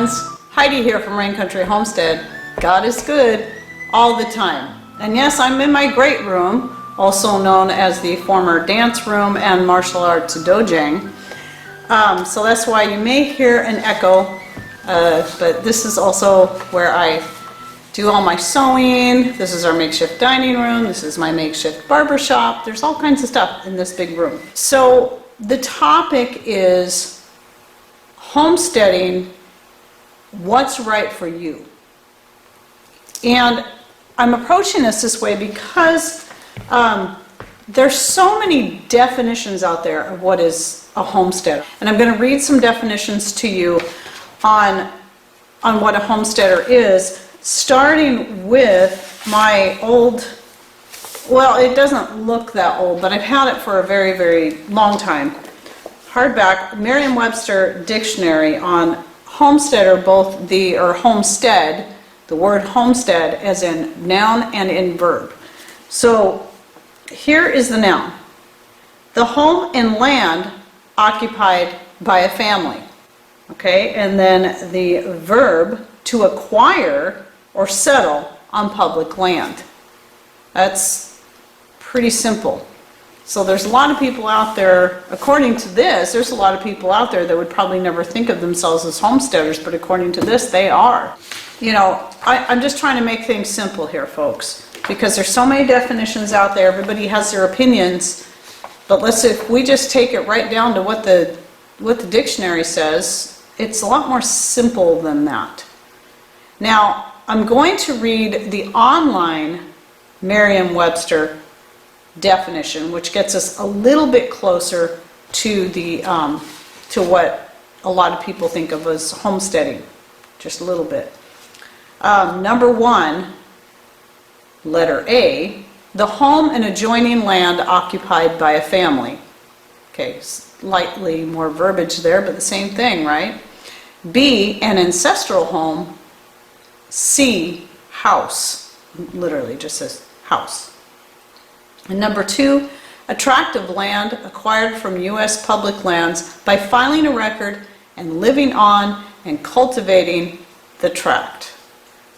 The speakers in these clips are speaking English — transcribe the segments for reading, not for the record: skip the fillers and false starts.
friends, Heidi here from Rain Country Homestead. God is good all the time. And yes, I'm in my great room, also known as the former dance room and martial arts dojang. So that's why you may hear an echo, but this is also where I do all my sewing. This is our makeshift dining room. This is my makeshift barber shop. There's all kinds of stuff in this big room. So the topic is homesteading, what's right for you. And I'm approaching this way because there's so many definitions out there of what is a homesteader. And I'm going to read some definitions to you on what a homesteader is, starting with my old, well, it doesn't look that old, but I've had it for a very, very long time. Hardback Merriam-Webster dictionary on homesteader, homestead, the word homestead as in noun and in verb. So here is the noun. The home and land occupied by a family. Okay, and then the verb, to acquire or settle on public land. That's pretty simple. So there's a lot of people out there, according to this, there's a lot of people out there that would probably never think of themselves as homesteaders, but according to this, they are. You know, I'm just trying to make things simple here, folks, because there's so many definitions out there. Everybody has their opinions, but if we just take it right down to what the dictionary says, it's a lot more simple than that. Now, I'm going to read the online Merriam-Webster definition, which gets us a little bit closer to to what a lot of people think of as homesteading, just a little bit. Number one, letter A, the home and adjoining land occupied by a family. Okay, slightly more verbiage there, but the same thing, right? B, an ancestral home. C, house. Literally just says house. And number two, a tract of land acquired from U.S. public lands by filing a record and living on and cultivating the tract.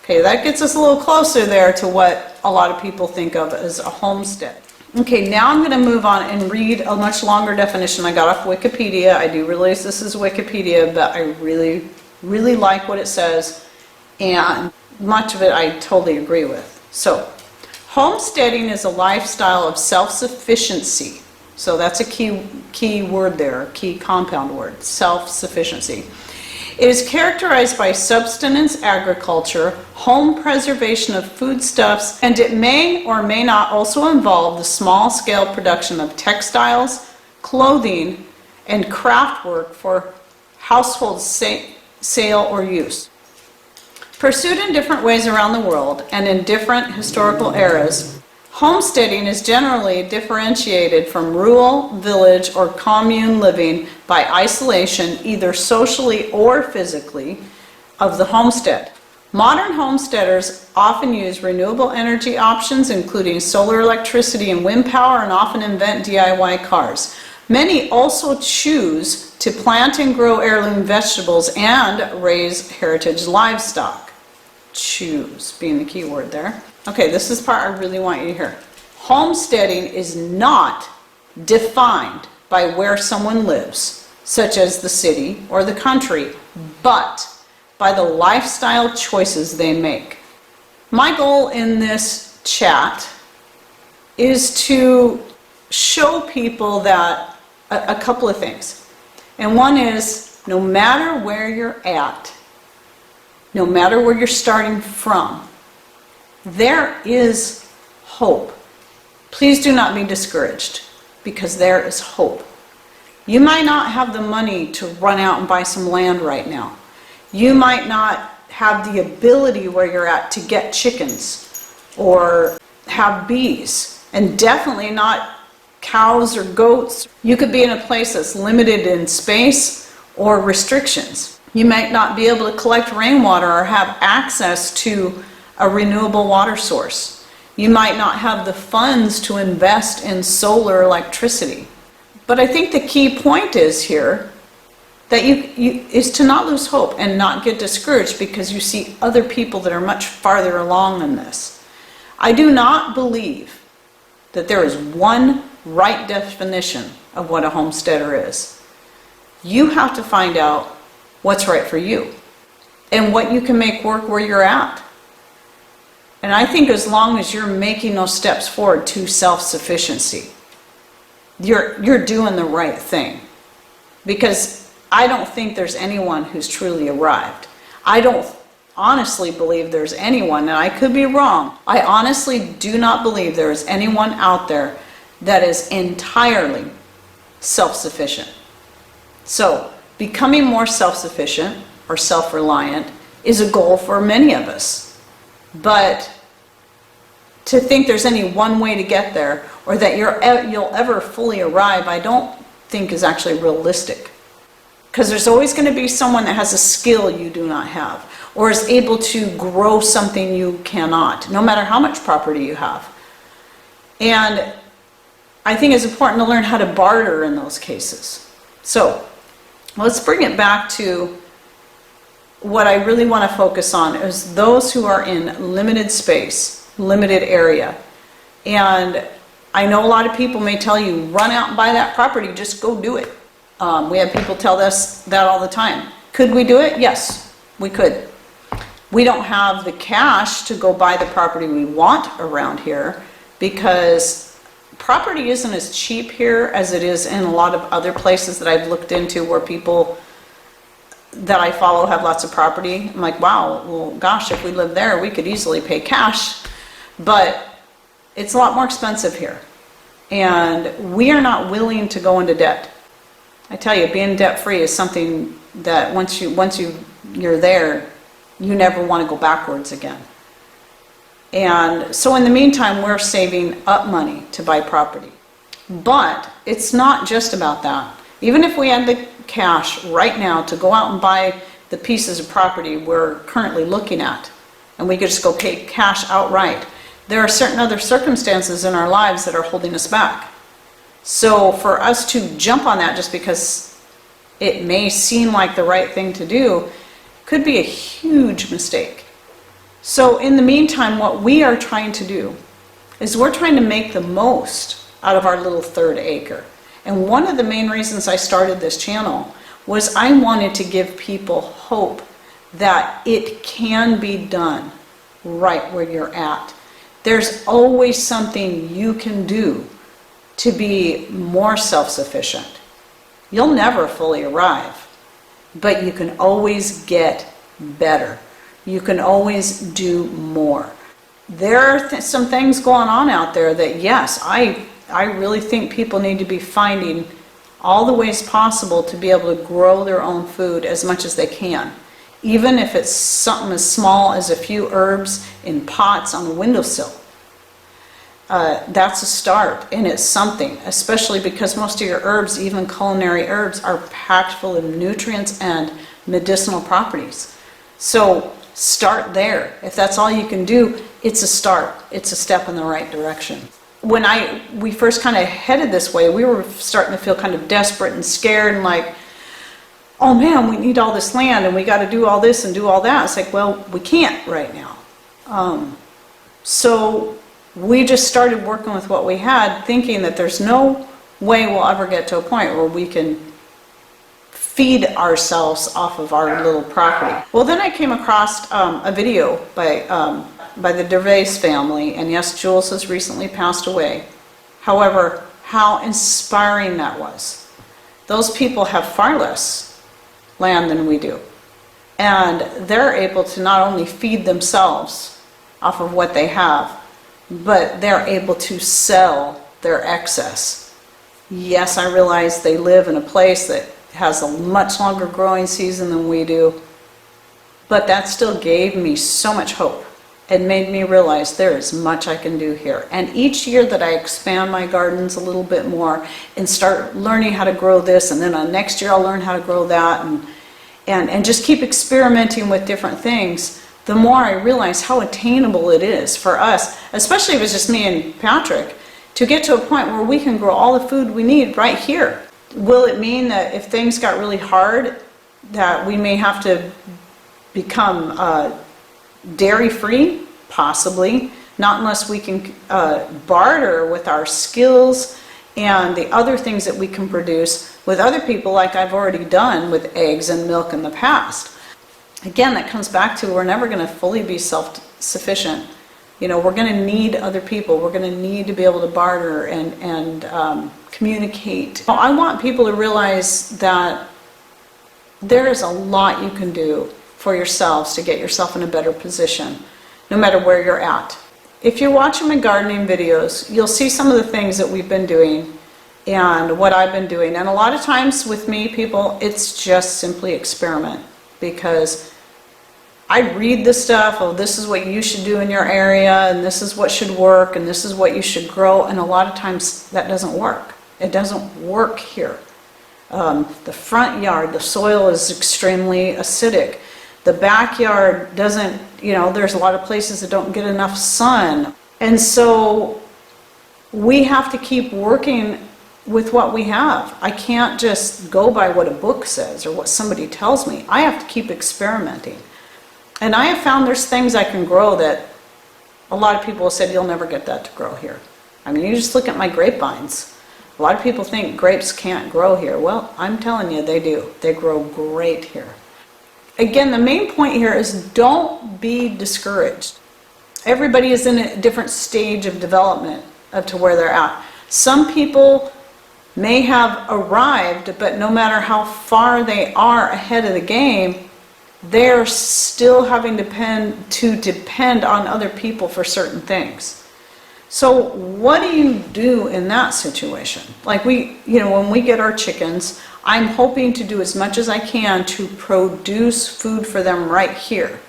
Okay, that gets us a little closer there to what a lot of people think of as a homestead. Okay, now I'm going to move on and read a much longer definition I got off Wikipedia. I do realize this is Wikipedia, but I really, really like what it says, and much of it I totally agree with. So, homesteading is a lifestyle of self-sufficiency. So that's a key word there, key compound word, self-sufficiency. It is characterized by subsistence agriculture, home preservation of foodstuffs, and it may or may not also involve the small-scale production of textiles, clothing, and craft work for household sale or use. Pursued in different ways around the world and in different historical eras, homesteading is generally differentiated from rural, village, or commune living by isolation, either socially or physically, of the homestead. Modern homesteaders often use renewable energy options, including solar electricity and wind power, and often invent DIY cars. Many also choose to plant and grow heirloom vegetables and raise heritage livestock. Choose being the key word there. Okay, this is the part I really want you to hear. Homesteading is not defined by where someone lives, such as the city or the country, but by the lifestyle choices they make. My goal in this chat is to show people that a couple of things. And one is, no matter where you're at, no matter where you're starting from, there is hope. Please do not be discouraged, because there is hope. You might not have the money to run out and buy some land right now. You might not have the ability where you're at to get chickens or have bees, and definitely not cows or goats. You could be in a place that's limited in space or restrictions. You might not be able to collect rainwater or have access to a renewable water source. You might not have the funds to invest in solar electricity. But I think the key point is here that is to not lose hope and not get discouraged because you see other people that are much farther along in this. I do not believe that there is one right definition of what a homesteader is. You have to find out what's right for you and what you can make work where you're at. And I think as long as you're making those steps forward to self-sufficiency, you're doing the right thing. Because I don't think there's anyone who's truly arrived. I don't honestly believe there's anyone, and I could be wrong, I honestly do not believe there is anyone out there that is entirely self-sufficient. So, becoming more self-sufficient or self-reliant is a goal for many of us. But to think there's any one way to get there, or that you'll ever fully arrive, I don't think is actually realistic. Because there's always going to be someone that has a skill you do not have, or is able to grow something you cannot, no matter how much property you have. And I think it's important to learn how to barter in those cases. So let's bring it back to what I really want to focus on is those who are in limited space, limited area. And I know a lot of people may tell you, run out and buy that property, just go do it. We have people tell us that all the time. Could we do it? Yes, we could. We don't have the cash to go buy the property we want around here because property isn't as cheap here as it is in a lot of other places that I've looked into where people that I follow have lots of property. I'm like, wow, well, gosh, if we lived there, we could easily pay cash. But it's a lot more expensive here. And we are not willing to go into debt. I tell you, being debt-free is something that once you're there, you never want to go backwards again. And so in the meantime, we're saving up money to buy property. But it's not just about that. Even if we had the cash right now to go out and buy the pieces of property we're currently looking at, and we could just go pay cash outright, there are certain other circumstances in our lives that are holding us back. So for us to jump on that just because it may seem like the right thing to do could be a huge mistake. So in the meantime, what we are trying to do is we're trying to make the most out of our little third acre. And one of the main reasons I started this channel was I wanted to give people hope that it can be done right where you're at. There's always something you can do to be more self-sufficient. You'll never fully arrive, but you can always get better. You can always do more. There are some things going on out there that, yes, I really think people need to be finding all the ways possible to be able to grow their own food as much as they can. Even if it's something as small as a few herbs in pots on the windowsill. That's a start, and it's something, especially because most of your herbs, even culinary herbs, are packed full of nutrients and medicinal properties. So start there. If that's all you can do, it's a start. It's a step in the right direction. When we first kind of headed this way, we were starting to feel kind of desperate and scared and like, oh man, we need all this land and we got to do all this and do all that. It's like, well, we can't right now. So we just started working with what we had, thinking that there's no way we'll ever get to a point where we can feed ourselves off of our little property. Well, then I came across a video by the Gervais family, and yes, Jules has recently passed away. However, how inspiring that was. Those people have far less land than we do. And they're able to not only feed themselves off of what they have, but they're able to sell their excess. Yes, I realize they live in a place that has a much longer growing season than we do, but that still gave me so much hope. It made me realize there is much I can do here. And each year that I expand my gardens a little bit more and start learning how to grow this, and then next year I'll learn how to grow that, and just keep experimenting with different things, the more I realize how attainable it is for us, especially if it's just me and Patrick, to get to a point where we can grow all the food we need right here. Will it mean that if things got really hard, that we may have to become dairy-free? Possibly. Not unless we can barter with our skills and the other things that we can produce with other people, like I've already done with eggs and milk in the past. Again, that comes back to we're never going to fully be self-sufficient. You know, we're going to need other people. We're going to need to be able to barter and communicate. I want people to realize that there is a lot you can do for yourselves to get yourself in a better position, no matter where you're at. If you're watching my gardening videos, you'll see some of the things that we've been doing and what I've been doing. And a lot of times with me, people, it's just simply experiment, because I read the stuff, oh, this is what you should do in your area, and this is what should work, and this is what you should grow, and a lot of times that doesn't work. It doesn't work here. The front yard, the soil is extremely acidic. The backyard doesn't, you know, there's a lot of places that don't get enough sun. And so we have to keep working with what we have. I can't just go by what a book says or what somebody tells me. I have to keep experimenting. And I have found there's things I can grow that a lot of people have said, you'll never get that to grow here. I mean, you just look at my grapevines. A lot of people think grapes can't grow here. Well, I'm telling you, they do. They grow great here. Again, the main point here is don't be discouraged. Everybody is in a different stage of development up to where they're at. Some people may have arrived, but no matter how far they are ahead of the game, they're still having to depend on other people for certain things. So what do you do in that situation? Like when we get our chickens, I'm hoping to do as much as I can to produce food for them right here.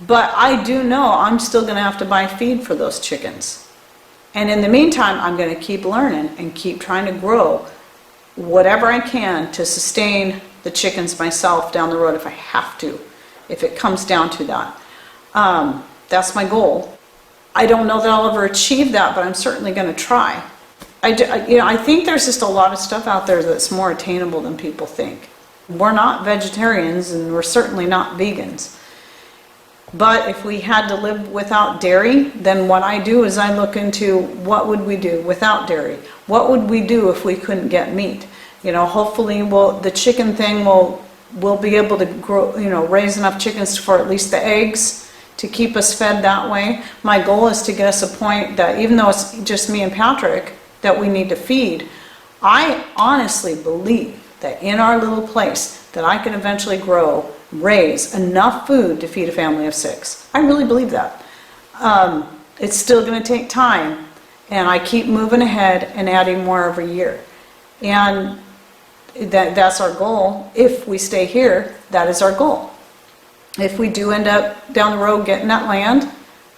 But I do know I'm still going to have to buy feed for those chickens. And in the meantime, I'm going to keep learning and keep trying to grow whatever I can to sustain the chickens myself down the road if I have to, if it comes down to that. That's my goal. I don't know that I'll ever achieve that, but I'm certainly going to try. I think there's just a lot of stuff out there that's more attainable than people think. We're not vegetarians, and we're certainly not vegans. But if we had to live without dairy, then what I do is I look into what would we do without dairy? What would we do if we couldn't get meat? You know, hopefully the chicken thing we'll be able to grow, raise enough chickens for at least the eggs to keep us fed that way. My goal is to get us a point that even though it's just me and Patrick that we need to feed, I honestly believe that in our little place that I can eventually raise enough food to feed a family of 6. I really believe that. It's still going to take time, and I keep moving ahead and adding more every year. And that's our goal. If we stay here, that is our goal. If we do end up down the road getting that land,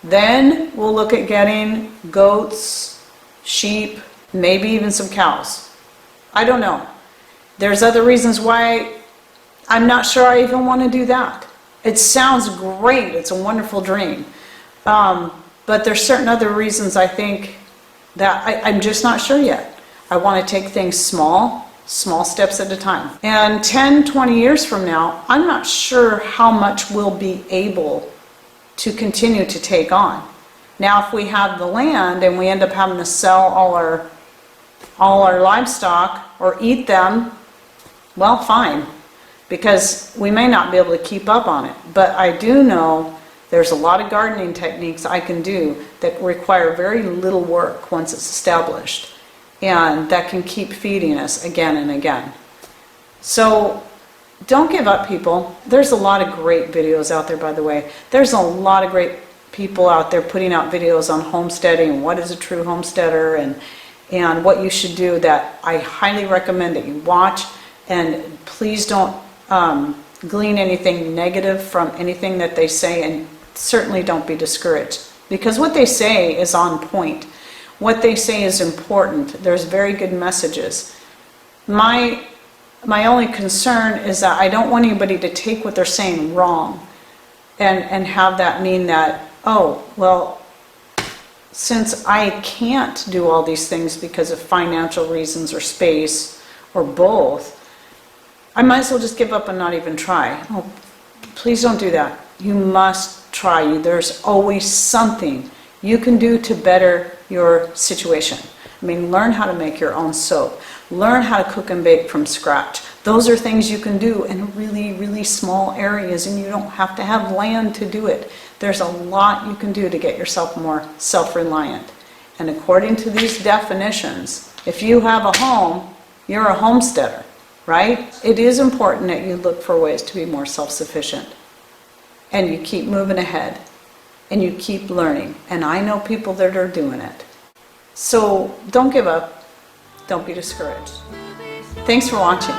then we'll look at getting goats, sheep, maybe even some cows. I don't know. There's other reasons why I'm not sure I even want to do that. It sounds great. It's a wonderful dream. But there's certain other reasons I think that I'm just not sure yet. I want to take things small steps at a time. And 10, 20 years from now, I'm not sure how much we'll be able to continue to take on. Now, if we have the land and we end up having to sell all our livestock or eat them, well, fine, because we may not be able to keep up on it. But I do know there's a lot of gardening techniques I can do that require very little work once it's established, and that can keep feeding us again and again. So don't give up, people. There's a lot of great videos out there, by the way. There's a lot of great people out there putting out videos on homesteading, what is a true homesteader, and what you should do, that I highly recommend that you watch. And please don't glean anything negative from anything that they say, and certainly don't be discouraged, because what they say is on point. What they say is important. There's very good messages. My only concern is that I don't want anybody to take what they're saying wrong and have that mean that, oh, well, since I can't do all these things because of financial reasons or space or both, I might as well just give up and not even try. Oh, please don't do that. You must try. There's always something you can do to better your situation. I mean, learn how to make your own soap. Learn how to cook and bake from scratch. Those are things you can do in really, really small areas, and you don't have to have land to do it. There's a lot you can do to get yourself more self-reliant. And according to these definitions, if you have a home, you're a homesteader, right? It is important that you look for ways to be more self-sufficient. And you keep moving ahead. And you keep learning. And I know people that are doing it. So don't give up. Don't be discouraged. Thanks for watching.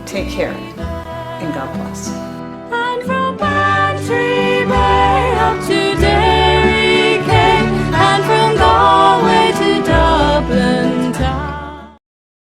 Take care. And God bless. And from Pantry Bay up to day.